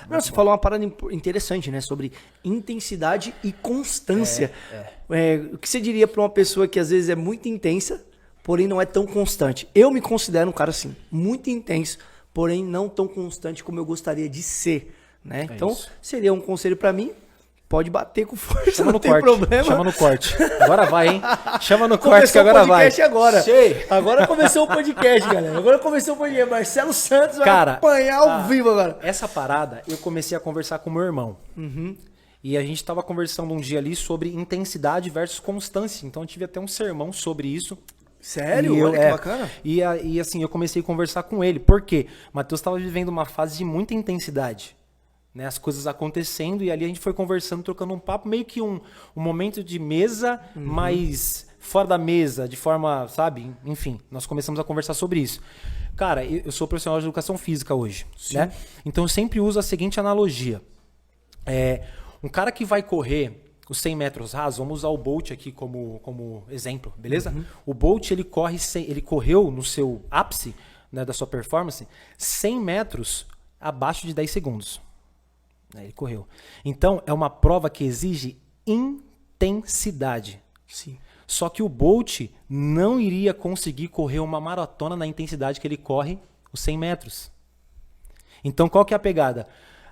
Não, você falou uma parada interessante, né? Sobre intensidade e constância. O que você diria pra uma pessoa que às vezes é muito intensa, porém não é tão constante? Eu me considero um cara assim, muito intenso, porém não tão constante como eu gostaria de ser, né? Então, isso. seria um conselho pra mim. Pode bater com força, Chama não no tem corte. problema. Chama no corte. Agora vai, hein? Chama no corte que Começou agora o podcast vai. agora. Sei. Agora começou o podcast, galera. Agora começou o podcast. Marcelo Santos vai Cara, apanhar ao vivo agora. Essa parada, eu comecei a conversar com meu irmão. E a gente tava conversando um dia ali sobre intensidade versus constância. Então eu tive até um sermão sobre isso. Sério? E eu, Olha que bacana. E assim, eu comecei a conversar com ele. Por quê? O Matheus estava vivendo uma fase de muita intensidade. Né, as coisas acontecendo, e ali a gente foi conversando, trocando um papo, meio que um momento de mesa, mas fora da mesa, de forma, sabe? Enfim, nós começamos a conversar sobre isso. Cara, eu sou profissional de educação física hoje, né? Então eu sempre uso a seguinte analogia. Um cara que vai correr os 100 metros rasos, vamos usar o Bolt aqui como exemplo, beleza? O Bolt, ele correu no seu ápice, né, da sua performance, 100 metros abaixo de 10 segundos. Ele correu. Então, é uma prova que exige intensidade. Sim. Só que o Bolt não iria conseguir correr uma maratona na intensidade que ele corre os 100 metros. Então, qual que é a pegada?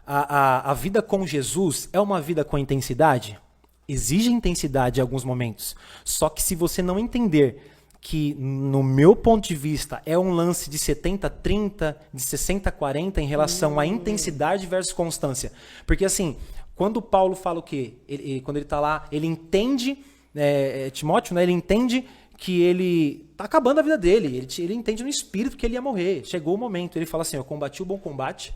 A vida com Jesus é uma vida com intensidade? Exige intensidade em alguns momentos. Só que se você não entender que, no meu ponto de vista, é um lance de 70-30, de 60-40 em relação à intensidade versus constância. Porque, assim, quando Paulo fala o quê? Quando ele está lá, ele entende, Timóteo, né, ele entende que ele está acabando a vida dele. Ele entende no espírito que ele ia morrer. Chegou o momento. Ele fala assim, eu combati o bom combate,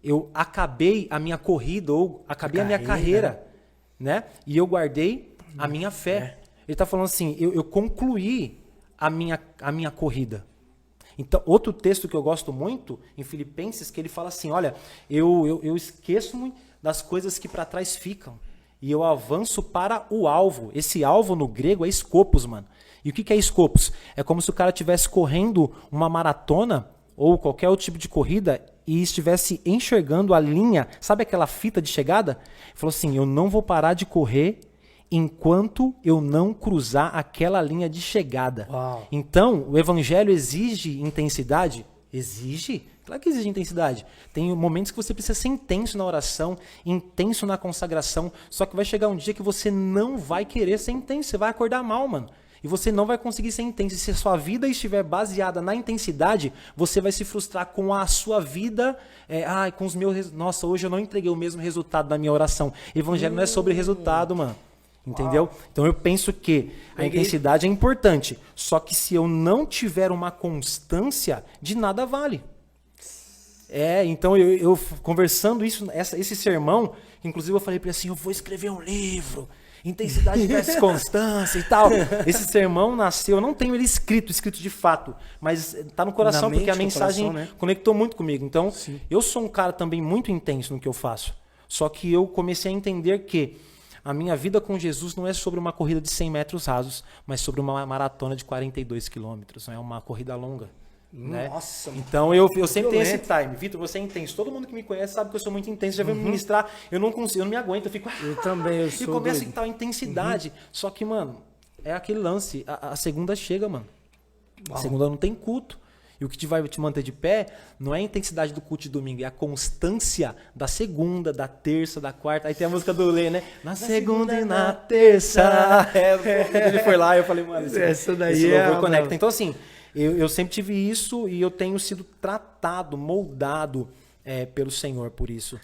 eu acabei a minha corrida, ou acabei a minha carreira, né? E eu guardei a minha fé. Ele está falando assim, eu concluí a minha corrida. Então, outro texto que eu gosto muito, em Filipenses, que ele fala assim, olha, eu esqueço-me das coisas que para trás ficam, e eu avanço para o alvo. Esse alvo no grego é escopos, mano. E o que é escopos? É como se o cara estivesse correndo uma maratona, ou qualquer outro tipo de corrida, e estivesse enxergando a linha, sabe aquela fita de chegada? Ele falou assim, eu não vou parar de correr enquanto eu não cruzar aquela linha de chegada. Uau. Então, o evangelho exige intensidade? Exige. Claro que exige intensidade. Tem momentos que você precisa ser intenso na oração, intenso na consagração, só que vai chegar um dia que você não vai querer ser intenso, você vai acordar mal, mano. E você não vai conseguir ser intenso. E se a sua vida estiver baseada na intensidade, você vai se frustrar com a sua vida, com os meus... Nossa, hoje eu não entreguei o mesmo resultado da minha oração. Evangelho não é sobre resultado, mano. Entendeu? Uau. Então eu penso que a intensidade é importante. Só que se eu não tiver uma constância, de nada vale. Então eu conversando isso, esse sermão, inclusive eu falei para ele assim, eu vou escrever um livro, intensidade versus constância e tal. Esse sermão nasceu, eu não tenho ele escrito de fato, mas tá no coração, porque a mensagem conectou muito comigo. Então, eu sou um cara também muito intenso no que eu faço. Só que eu comecei a entender que a minha vida com Jesus não é sobre uma corrida de 100 metros rasos, mas sobre uma maratona de 42 quilômetros. É uma corrida longa. Né? Nossa. Então eu sempre tenho esse time. Vitor, você é intenso. Todo mundo que me conhece sabe que eu sou muito intenso. Já veio me ministrar, eu não consigo, eu não me aguento. Eu fico. Eu também, eu sou. E começa a tal intensidade. Só que, mano, é aquele lance. A segunda chega, mano. A segunda não tem culto. E o que vai te manter de pé não é a intensidade do culto de domingo, é a constância da segunda, da terça, da quarta. Aí tem a música do Lê, né? Na segunda e na terça. Ele foi lá e eu falei, mano, essa daí esse louvor conecta. Então, assim, eu sempre tive isso e eu tenho sido tratado, moldado pelo Senhor por isso.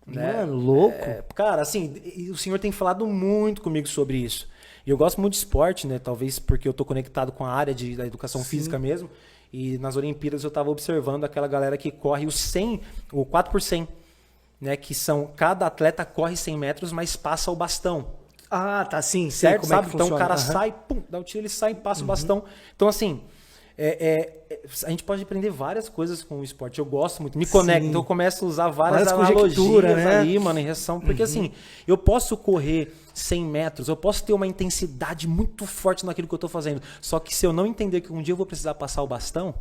Né? Mano, louco. Cara, assim, o Senhor tem falado muito comigo sobre isso. E eu gosto muito de esporte, né? Talvez porque eu tô conectado com a área da educação física mesmo. E nas Olimpíadas eu estava observando aquela galera que corre o 100, o 4%, né? Que são, cada atleta corre 100 metros, mas passa o bastão. Ah, tá, sim. Certo, como sabe? é que Então o cara funciona. sai, pum, dá o tiro, ele sai, passa o bastão. Então, assim, a gente pode aprender várias coisas com o esporte. Eu gosto muito, me conecto, então eu começo a usar várias analogias, né? Ali, mano, em reação. Porque assim, eu posso correr 100 metros, eu posso ter uma intensidade muito forte naquilo que eu tô fazendo. Só que se eu não entender que um dia eu vou precisar passar o bastão,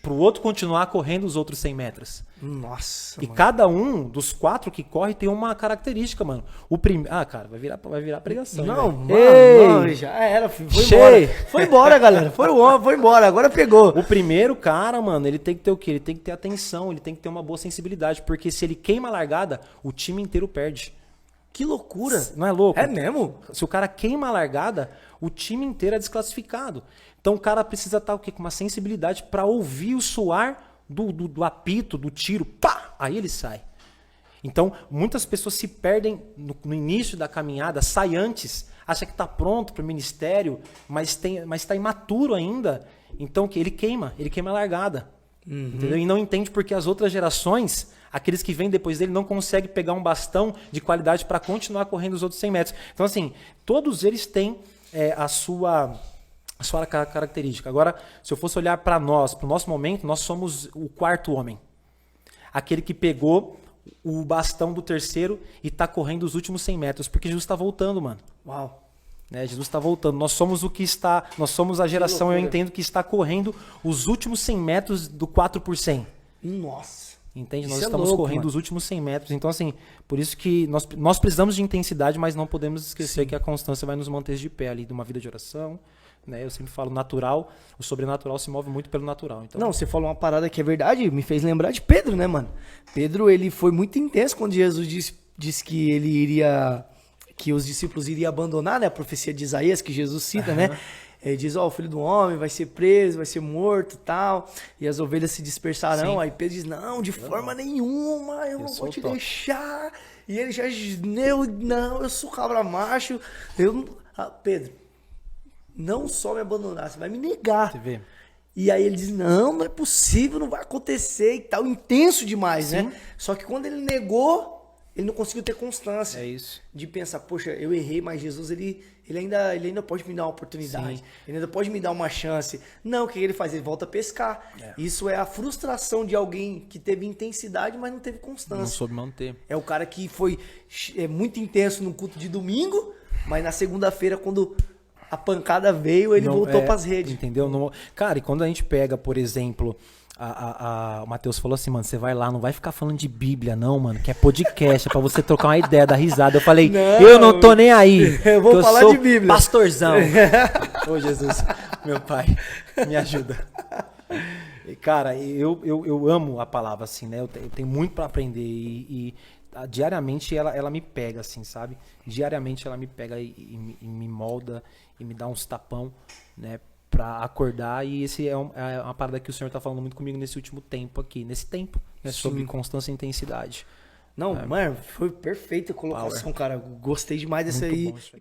pro outro continuar correndo os outros 100 metros. Nossa, E mano. cada um dos 4 que corre tem uma característica, mano. O primeiro... Ah, cara, vai virar pregação. Não, hein, mano, velho? não, já era, filho. Foi Cheio. embora. Foi embora, galera. Foi embora, agora pegou. O primeiro cara, mano, ele tem que ter o quê? Ele tem que ter atenção, ele tem que ter uma boa sensibilidade, porque se ele queima a largada, o time inteiro perde. Que loucura. Não é louco? É mesmo? Se o cara queima a largada, o time inteiro é desclassificado. Então o cara precisa estar o quê? Com uma sensibilidade para ouvir o soar do apito, do tiro. Pá! Aí ele sai. Então, muitas pessoas se perdem no início da caminhada, sai antes, acha que está pronto para o ministério, mas está imaturo ainda. Então, ele queima a largada. Entendeu? E não entende porque as outras gerações, aqueles que vêm depois dele, não conseguem pegar um bastão de qualidade para continuar correndo os outros 100 metros. Então, assim, todos eles têm a sua característica. Agora, se eu fosse olhar para nós, para o nosso momento, nós somos o 4º homem. Aquele que pegou o bastão do terceiro e está correndo os últimos 100 metros, porque Jesus está voltando, mano. Uau. Né? Jesus está voltando. Nós somos nós somos a geração, eu entendo, que está correndo os últimos 100 metros do 4%. Nossa. Entende? Isso Nós é estamos louco, correndo mano. os últimos 100 metros. Então, assim, por isso que nós precisamos de intensidade, mas não podemos esquecer que a constância vai nos manter de pé ali, de uma vida de oração. Né? Eu sempre falo natural, o sobrenatural se move muito pelo natural. Então, Não, você falou uma parada que é verdade, me fez lembrar de Pedro, né, mano? Pedro, ele foi muito intenso quando Jesus disse que ele iria, que os discípulos iriam abandonar, né, a profecia de Isaías, que Jesus cita, né? Ele diz, ó, o filho do homem vai ser preso, vai ser morto e tal, e as ovelhas se dispersarão. Sim. Aí Pedro diz, não, de forma nenhuma, eu não vou te sou top. deixar. E ele já diz, eu sou cabra macho. Pedro, não só me abandonar, você vai me negar. você vê. E aí ele diz, não é possível, não vai acontecer e tal. Intenso demais, né? Só que quando ele negou, ele não conseguiu ter constância. É isso. De pensar, poxa, eu errei, mas Jesus, ele ainda pode me dar uma oportunidade. Sim. Ele ainda pode me dar uma chance. Não, o que ele faz? Ele volta a pescar. Isso é a frustração de alguém que teve intensidade, mas não teve constância. Não soube manter. É o cara que foi muito intenso no culto de domingo, mas na segunda-feira, quando a pancada veio, ele voltou pras redes. Entendeu? Cara, e quando a gente pega, por exemplo, o Matheus falou assim, mano, você vai lá, não vai ficar falando de Bíblia, não, mano, que é podcast, é pra você trocar uma ideia, dar risada. Eu falei, eu não tô nem aí. Eu vou falar de Bíblia. Pastorzão. Ô, Jesus, meu pai, me ajuda. E, cara, eu amo a palavra, assim, né? Eu tenho muito pra aprender e diariamente ela me pega, assim, sabe? Diariamente ela me pega e me molda e me dá uns tapão, né? Pra acordar, e esse é uma parada que o Senhor tá falando muito comigo nesse último tempo aqui, nesse tempo, né? Sobre constância e intensidade. Não, mano, foi perfeita a colocação, cara. Gostei demais dessa Muito aí. bom isso aí.